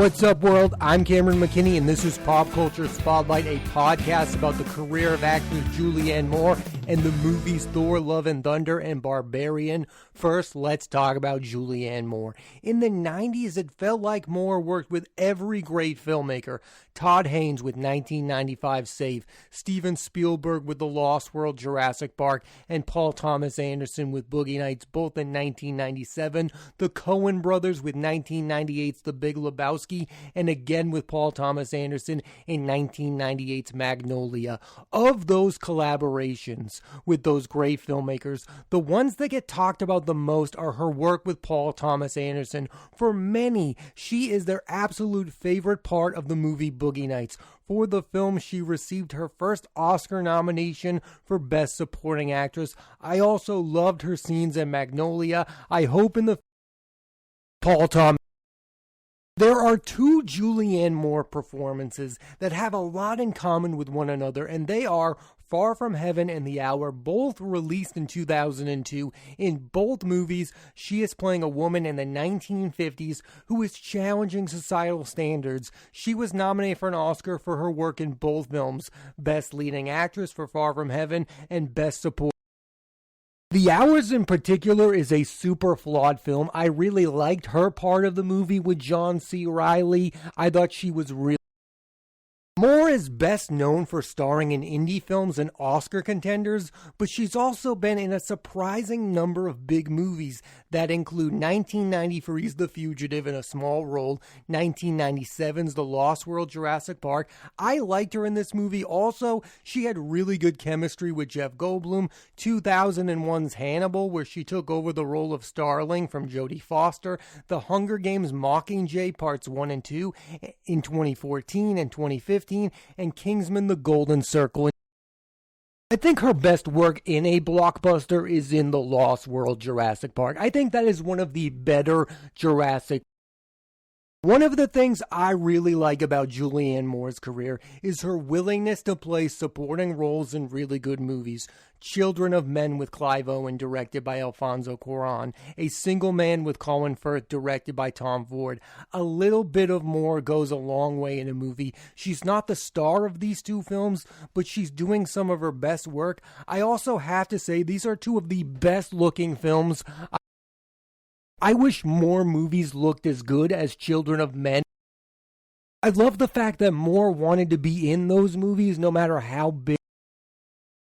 What's up, world? I'm Cameron McKinney, and this is Pop Culture Spotlight, a podcast about the career of actress Juliane Moore and the movies Thor, Love and Thunder and Barbarian. First, let's talk about Juliane Moore. In the 90s, it felt like Moore worked with every great filmmaker. Todd Haynes with 1995 Safe, Steven Spielberg with The Lost World, Jurassic Park, and Paul Thomas Anderson with Boogie Nights, both in 1997. The Coen brothers with 1998's The Big Lebowski, and again with Paul Thomas Anderson in 1998's Magnolia. Of those collaborations with those great filmmakers, the ones that get talked about the most are her work with Paul Thomas Anderson. For many, she is their absolute favorite part of the movie Boogie Nights. For the film, she received her first Oscar nomination for Best Supporting Actress. I also loved her scenes in Magnolia. I hope in the Paul Thomas. There are two Juliane Moore performances that have a lot in common with one another, and they are Far From Heaven and The Hour, both released in 2002. In both movies, she is playing a woman in the 1950s who is challenging societal standards. She was nominated for an Oscar for her work in both films, Best Leading Actress for Far From Heaven and Best Support. The Hours in particular is a super flawed film. I really liked her part of the movie with John C. Reilly. I thought she was really... Moore is best known for starring in indie films and Oscar contenders, but she's also been in a surprising number of big movies that include 1993's The Fugitive in a small role, 1997's The Lost World, Jurassic Park. I liked her in this movie. Also, she had really good chemistry with Jeff Goldblum. 2001's Hannibal, where she took over the role of Starling from Jodie Foster. The Hunger Games Mockingjay Parts 1 and 2 in 2014 and 2015. And Kingsman: The Golden Circle. I think her best work in a blockbuster is in The Lost World, Jurassic Park. I think that is one of the better Jurassic. One of the things I really like about Juliane Moore's career is her willingness to play supporting roles in really good movies. Children of Men with Clive Owen, directed by Alfonso Cuarón. A Single Man with Colin Firth, directed by Tom Ford. A little bit of Moore goes a long way in a movie. She's not the star of these two films, but she's doing some of her best work. I also have to say these are two of the best looking films. I wish more movies looked as good as Children of Men. I love the fact that Moore wanted to be in those movies no matter how big.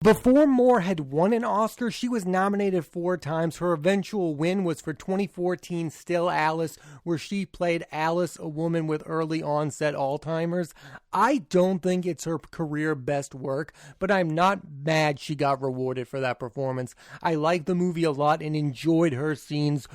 Before Moore had won an Oscar, she was nominated 4 times. Her eventual win was for 2014 Still Alice, where she played Alice, a woman with early onset Alzheimer's. I don't think it's her career best work, but I'm not mad she got rewarded for that performance. I liked the movie a lot and enjoyed her scenes.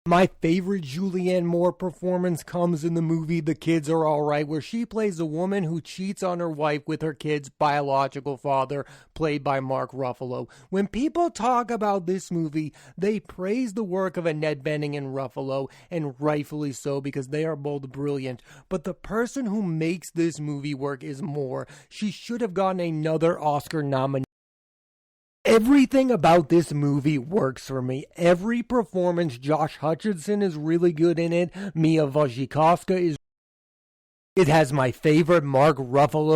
My favorite Juliane Moore performance comes in the movie The Kids Are Alright, where she plays a woman who cheats on her wife with her kid's biological father, played by Mark Ruffalo. When people talk about this movie, they praise the work of Annette Bening and Ruffalo, and rightfully so, because they are both brilliant. But the person who makes this movie work is Moore. She should have gotten another Oscar nomination. Everything about this movie works for me. Every performance, Josh Hutcherson is really good in it. Mia Wasikowska is. It has my favorite Mark Ruffalo.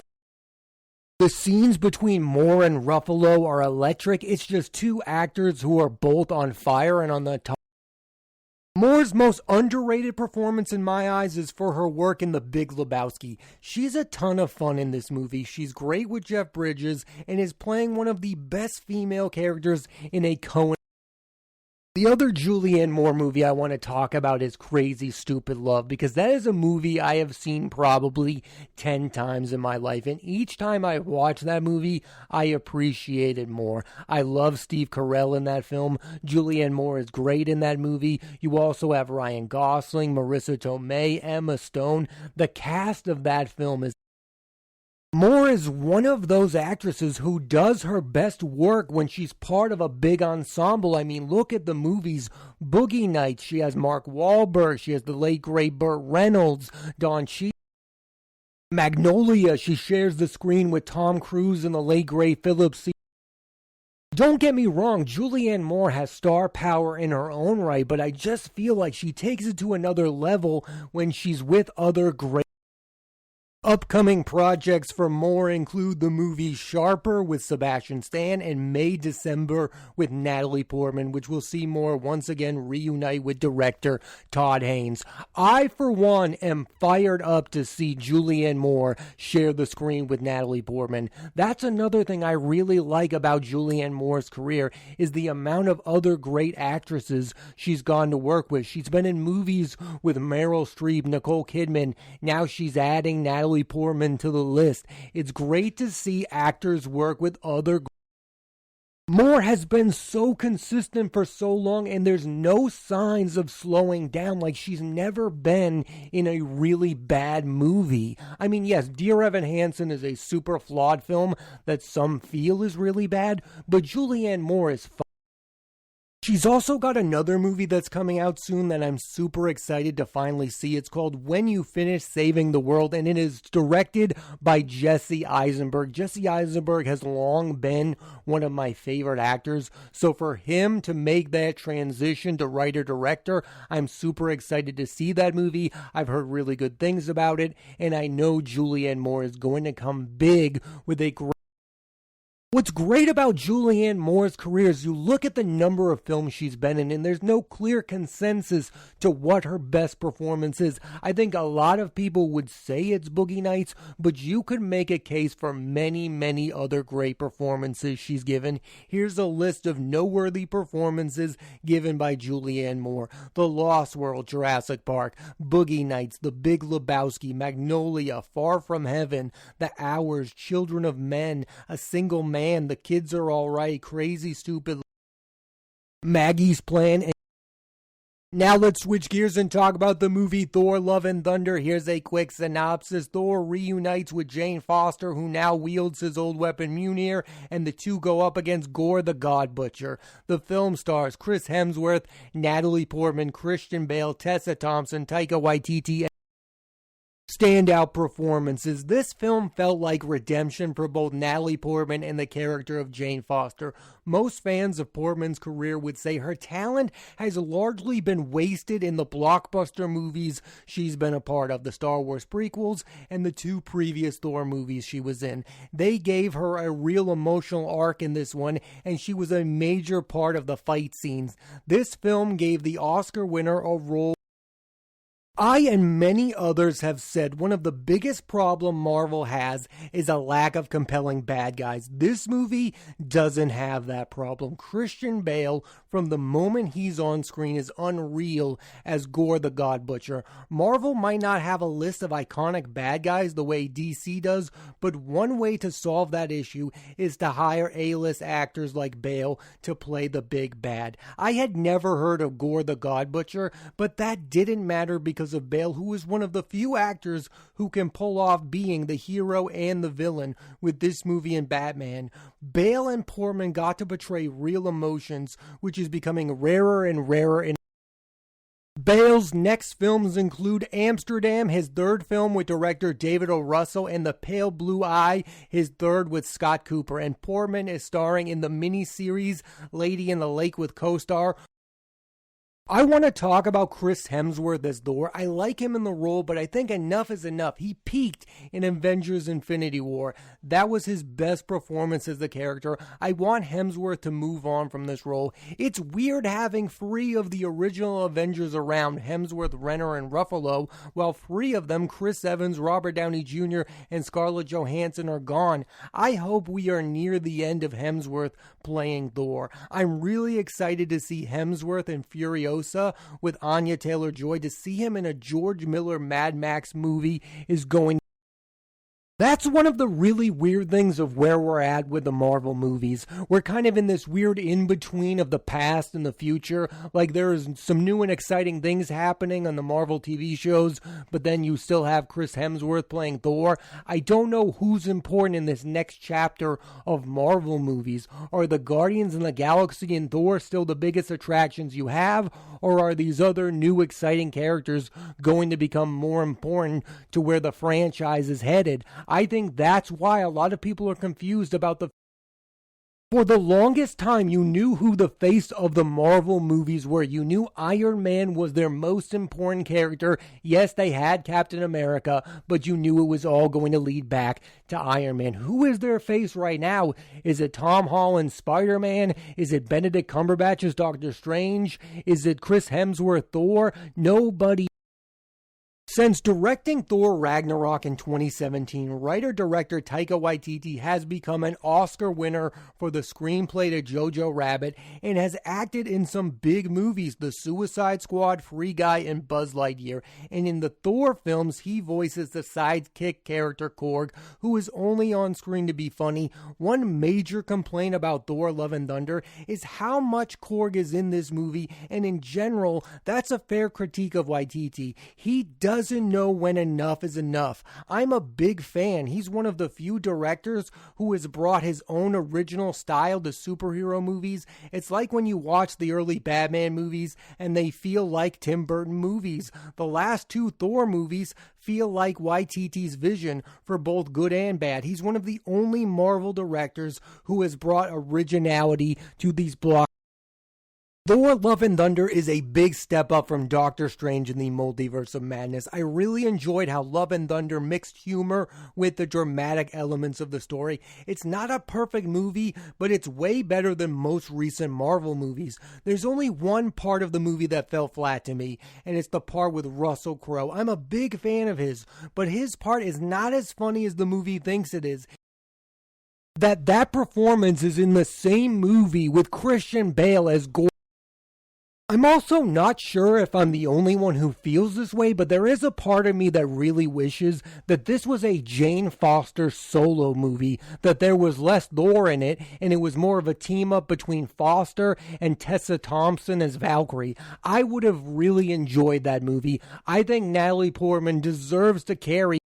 The scenes between Moore and Ruffalo are electric. It's just two actors who are both on fire and on the top. Moore's most underrated performance in my eyes is for her work in The Big Lebowski. She's a ton of fun in this movie. She's great with Jeff Bridges and is playing one of the best female characters in a Coen. The other Juliane Moore movie I want to talk about is Crazy Stupid Love, because that is a movie I have seen probably 10 times in my life, and each time I watch that movie, I appreciate it more. I love Steve Carell in that film. Juliane Moore is great in that movie. You also have Ryan Gosling, Marissa Tomei, Emma Stone. The cast of that film is... Moore is one of those actresses who does her best work when she's part of a big ensemble. I mean, look at the movies. Boogie Nights, she has Mark Wahlberg, she has the late great Burt Reynolds, Don Cheadle. Magnolia, she shares the screen with Tom Cruise and the late great Philip Seymour Don't get me wrong, Julianne Moore has star power in her own right, but I just feel like she takes it to another level when she's with other great. Upcoming projects for Moore include the movie Sharper with Sebastian Stan and May-December with Natalie Portman, which will see Moore once again reunite with director Todd Haynes. I, for one, am fired up to see Julianne Moore share the screen with Natalie Portman. That's another thing I really like about Julianne Moore's career is the amount of other great actresses she's gone to work with. She's been in movies with Meryl Streep, Nicole Kidman. Now she's adding Natalie Portman to the list. It's great to see actors work with other. Moore has been so consistent for so long, and there's no signs of slowing down. Like, she's never been in a really bad movie. I mean, yes, Dear Evan Hansen is a super flawed film that some feel is really bad, but Julianne Moore is fun. She's also got another movie that's coming out soon that I'm super excited to finally see. It's called When You Finish Saving the World, and it is directed by Jesse Eisenberg. Jesse Eisenberg has long been one of my favorite actors, so for him to make that transition to writer-director, I'm super excited to see that movie. I've heard really good things about it, and I know Julianne Moore is going to come big with a great. What's great about Julianne Moore's career is you look at the number of films she's been in, and there's no clear consensus to what her best performance is. I think a lot of people would say it's Boogie Nights, but you could make a case for many, many other great performances she's given. Here's a list of noteworthy performances given by Julianne Moore. The Lost World, Jurassic Park, Boogie Nights, The Big Lebowski, Magnolia, Far From Heaven, The Hours, Children of Men, A Single Man, The Kids Are Alright, Crazy Stupid, Maggie's Plan. And now let's switch gears and talk about the movie Thor Love and Thunder. Here's a quick synopsis. Thor reunites with Jane Foster, who now wields his old weapon Mjolnir, and the two go up against Gore the God Butcher. The film stars Chris Hemsworth, Natalie Portman, Christian Bale, Tessa Thompson, Taika Waititi. Standout performances. This film felt like redemption for both Natalie Portman and the character of Jane Foster. Most fans of Portman's career would say her talent has largely been wasted in the blockbuster movies she's been a part of, the Star Wars prequels and the two previous Thor movies she was in. They gave her a real emotional arc in this one, and she was a major part of the fight scenes. This film gave the Oscar winner a role. I and many others have said one of the biggest problems Marvel has is a lack of compelling bad guys. This movie doesn't have that problem. Christian Bale, from the moment he's on screen, is unreal as Gore the God Butcher. Marvel might not have a list of iconic bad guys the way DC does, but one way to solve that issue is to hire A-list actors like Bale to play the big bad. I had never heard of Gore the God Butcher, but that didn't matter because of Bale, who is one of the few actors who can pull off being the hero and the villain with this movie and Batman. Bale and Portman got to portray real emotions, which is becoming rarer and rarer. Bale's next films include Amsterdam, his third film with director David O. Russell, and The Pale Blue Eye, his third with Scott Cooper. And Portman is starring in the miniseries Lady in the Lake with co-star. I want to talk about Chris Hemsworth as Thor. I like him in the role, but I think enough is enough. He peaked in Avengers Infinity War. That was his best performance as the character. I want Hemsworth to move on from this role. It's weird having 3 of the original Avengers around, Hemsworth, Renner, and Ruffalo, while 3 of them, Chris Evans, Robert Downey Jr., and Scarlett Johansson, are gone. I hope we are near the end of Hemsworth playing Thor. I'm really excited to see Hemsworth in Furiosa with Anya Taylor-Joy. To see him in a George Miller Mad Max movie is going. That's one of the really weird things of where we're at with the Marvel movies. We're kind of in this weird in-between of the past and the future. Like, there's some new and exciting things happening on the Marvel TV shows, but then you still have Chris Hemsworth playing Thor. I don't know who's important in this next chapter of Marvel movies. Are the Guardians of the Galaxy and Thor still the biggest attractions you have, or are these other new exciting characters going to become more important to where the franchise is headed? I think that's why a lot of people are confused about the For the longest time, you knew who the face of the Marvel movies were. You knew Iron Man was their most important character. Yes, they had Captain America, but you knew it was all going to lead back to Iron Man. Who is their face right now? Is it Tom Holland's Spider-Man? Is it Benedict Cumberbatch's Doctor Strange? Is it Chris Hemsworth Thor? Nobody. Since directing Thor Ragnarok in 2017, writer-director Taika Waititi has become an Oscar winner for the screenplay to Jojo Rabbit and has acted in some big movies, The Suicide Squad, Free Guy, and Buzz Lightyear. And in the Thor films, he voices the sidekick character Korg, who is only on screen to be funny. One major complaint about Thor Love and Thunder is how much Korg is in this movie, and in general, that's a fair critique of Waititi. He doesn't know when enough is enough. I'm a big fan. He's one of the few directors who has brought his own original style to superhero movies. It's like when you watch the early Batman movies and they feel like Tim Burton movies. The last two Thor movies feel like Waititi's vision for both good and bad. He's one of the only Marvel directors who has brought originality to these blockbusters. Thor Love and Thunder is a big step up from Doctor Strange in the Multiverse of Madness. I really enjoyed how Love and Thunder mixed humor with the dramatic elements of the story. It's not a perfect movie, but it's way better than most recent Marvel movies. There's only one part of the movie that fell flat to me, and it's the part with Russell Crowe. I'm a big fan of his, but his part is not as funny as the movie thinks it is. That performance is in the same movie with Christian Bale as Gordon. I'm also not sure if I'm the only one who feels this way, but there is a part of me that really wishes that this was a Jane Foster solo movie, that there was less Thor in it, and it was more of a team-up between Foster and Tessa Thompson as Valkyrie. I would have really enjoyed that movie. I think Natalie Portman deserves to carry.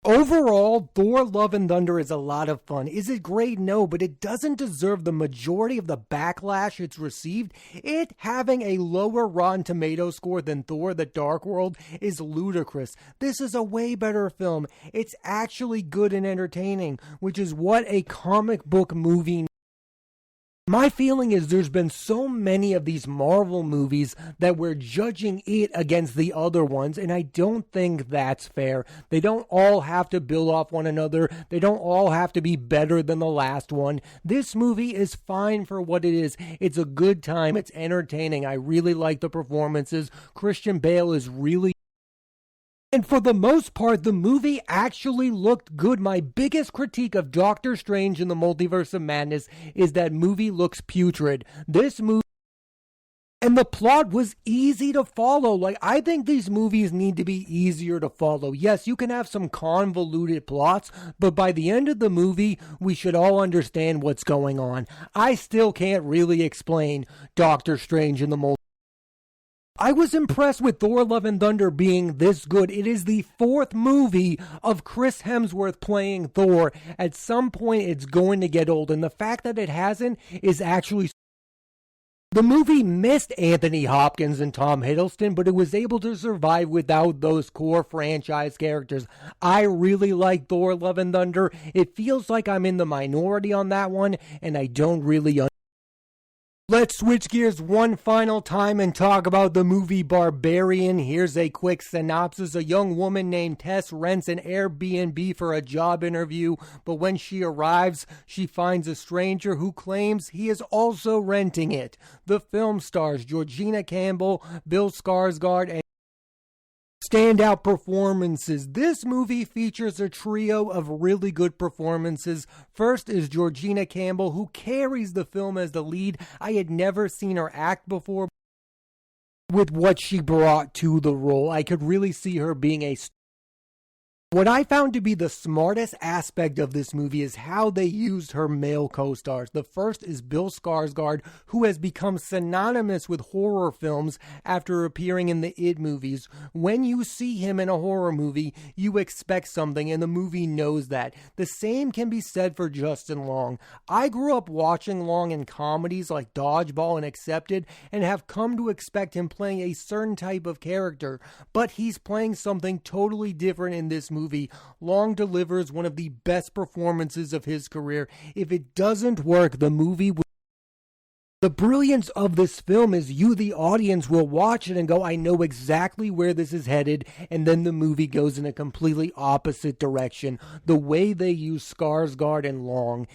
Overall, Thor Love and Thunder is a lot of fun. Is it great? No, but it doesn't deserve the majority of the backlash it's received. It having a lower Rotten Tomatoes score than Thor the Dark World is ludicrous. This is a way better film. It's actually good and entertaining, which is what a comic book movie needs. My feeling is there's been so many of these Marvel movies that we're judging it against the other ones, and I don't think that's fair. They don't all have to build off one another. They don't all have to be better than the last one. This movie is fine for what it is. It's a good time. It's entertaining. I really like the performances. Christian Bale is really. And for the most part, the movie actually looked good. My biggest critique of Doctor Strange in the Multiverse of Madness is that movie looks putrid. This movie, and the plot was easy to follow. Like, I think these movies need to be easier to follow. Yes, you can have some convoluted plots, but by the end of the movie, we should all understand what's going on. I still can't really explain Doctor Strange in the Multiverse. I was impressed with Thor Love and Thunder being this good. It is the fourth movie of Chris Hemsworth playing Thor. At some point, it's going to get old, and the fact that it hasn't is actually. The movie missed Anthony Hopkins and Tom Hiddleston, but it was able to survive without those core franchise characters. I really like Thor Love and Thunder. It feels like I'm in the minority on that one, and I don't really understand. Let's switch gears one final time and talk about the movie Barbarian. Here's a quick synopsis. A young woman named Tess rents an Airbnb for a job interview, but when she arrives, she finds a stranger who claims he is also renting it. The film stars Georgina Campbell, Bill Skarsgård, and standout performances. This movie features a trio of really good performances. First is Georgina Campbell, who carries the film as the lead. I had never seen her act before. With what she brought to the role, I could really see her being a. What I found to be the smartest aspect of this movie is how they used her male co-stars. The first is Bill Skarsgård, who has become synonymous with horror films after appearing in the It movies. When you see him in a horror movie, you expect something, and the movie knows that. The same can be said for Justin Long. I grew up watching Long in comedies like Dodgeball and Accepted, and have come to expect him playing a certain type of character, but he's playing something totally different in this movie. movie, Long delivers one of the best performances of his career. If it doesn't work, the movie will. The brilliance of this film is you, the audience, will watch it and go, I know exactly where this is headed, and then the movie goes in a completely opposite direction. The way they use Skarsgård and Long.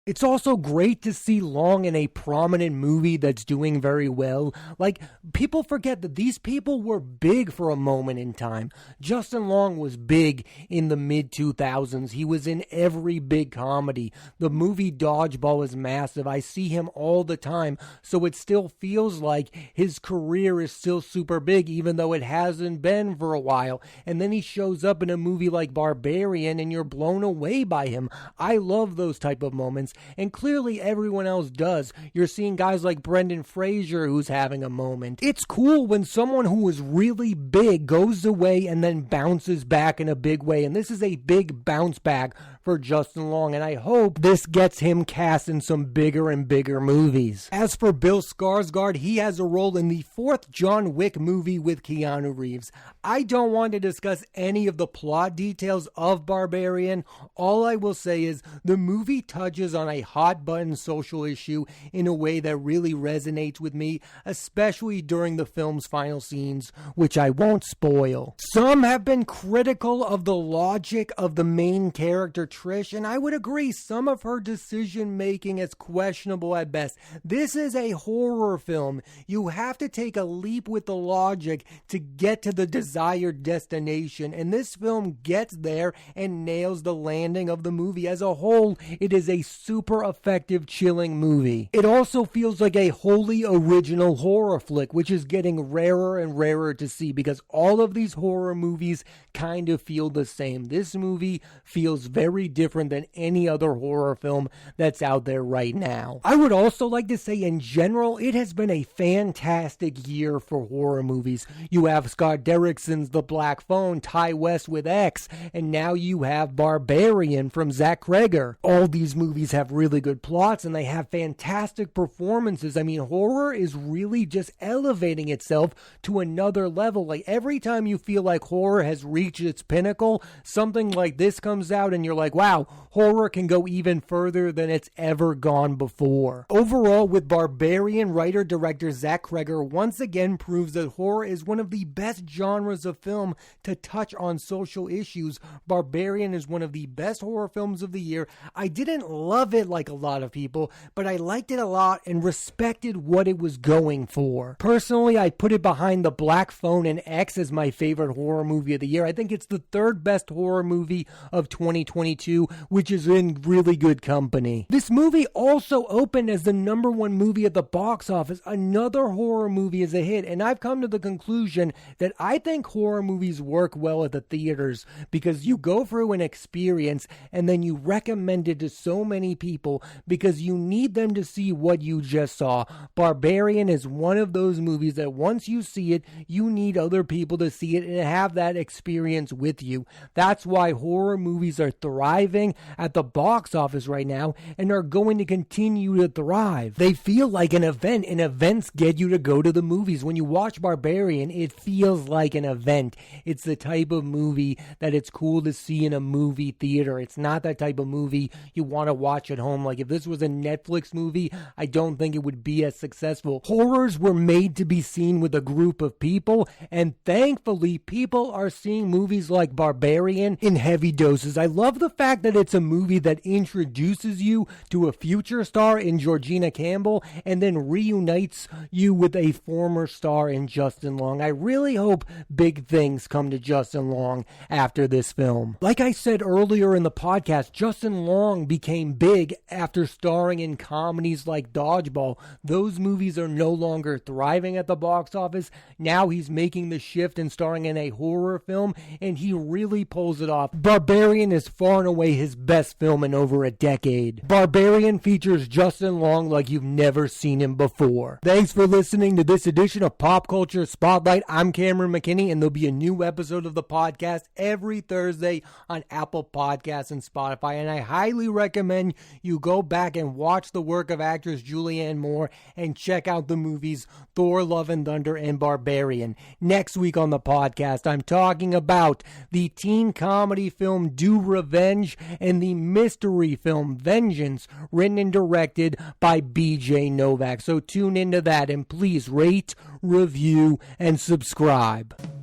It's also great to see Long in a prominent movie that's doing very well. Like, people forget that these people were big for a moment in time. Justin Long was big in the mid-2000s. He was in every big comedy. The movie Dodgeball is massive. I see him all the time. So it still feels like his career is still super big, even though it hasn't been for a while. And then he shows up in a movie like Barbarian, and you're blown away by him. I love those type of moments. And clearly everyone else does. You're seeing guys like Brendan Fraser who's having a moment. It's cool when someone who was really big goes away and then bounces back in a big way. And this is a big bounce back for Justin Long, and I hope this gets him cast in some bigger and bigger movies. As for Bill Skarsgård, he has a role in the 4th John Wick movie with Keanu Reeves. I don't want to discuss any of the plot details of Barbarian. All I will say is the movie touches on a hot-button social issue in a way that really resonates with me, especially during the film's final scenes, which I won't spoil. Some have been critical of the logic of the main character Trish, and I would agree some of her decision making is questionable at best. This is a horror film. You have to take a leap with the logic to get to the desired destination, and this film gets there and nails the landing of the movie. As a whole, it is a super effective, chilling movie. It also feels like a wholly original horror flick, which is getting rarer and rarer to see because all of these horror movies kind of feel the same. This movie feels very different than any other horror film that's out there right now. I would also like to say in general, it has been a fantastic year for horror movies. You have Scott Derrickson's The Black Phone, Ty West with X, and now you have Barbarian from Zach Cregger. All these movies have really good plots and they have fantastic performances. I mean, horror is really just elevating itself to another level. Like every time you feel like horror has reached its pinnacle, something like this comes out and you're like, wow, horror can go even further than it's ever gone before. Overall, with Barbarian, writer-director Zach Cregger once again proves that horror is one of the best genres of film to touch on social issues. Barbarian is one of the best horror films of the year. I didn't love it like a lot of people, but I liked it a lot and respected what it was going for. Personally, I put it behind The Black Phone and X as my favorite horror movie of the year. I think it's the 3rd best horror movie of 2022, which is in really good company. This movie also opened as the #1 movie at the box office. Another horror movie is a hit, and I've come to the conclusion that I think horror movies work well at the theaters because you go through an experience and then you recommend it to so many people because you need them to see what you just saw. Barbarian is one of those movies that once you see it, you need other people to see it and have that experience with you. That's why horror movies are thriving at the box office right now and are going to continue to thrive. They feel like an event, and events get you to go to the movies. When you watch Barbarian, it feels like an event. It's the type of movie that it's cool to see in a movie theater. It's not that type of movie you want to watch at home. Like if this was a Netflix movie, I don't think it would be as successful. Horrors were made to be seen with a group of people, and thankfully people are seeing movies like Barbarian in heavy doses. I love the fact that it's a movie that introduces you to a future star in Georgina Campbell and then reunites you with a former star in Justin Long. I really hope big things come to Justin Long after this film. Like I said earlier in the podcast, Justin Long became big after starring in comedies like Dodgeball. Those movies are no longer thriving at the box office. Now he's making the shift and starring in a horror film, and he really pulls it off. Barbarian is far and away his best film in over a decade. Barbarian features Justin Long like you've never seen him before. Thanks for listening to this edition of Pop Culture Spotlight. I'm Cameron McKinney, and there'll be a new episode of the podcast every Thursday on Apple Podcasts and Spotify, and I highly recommend you go back and watch the work of actress Juliane Moore and check out the movies Thor, Love and Thunder, and Barbarian. Next week on the podcast, I'm talking about the teen comedy film Do Revenge and the mystery film Vengeance, written and directed by BJ Novak. So tune into that, and please rate, review, and subscribe.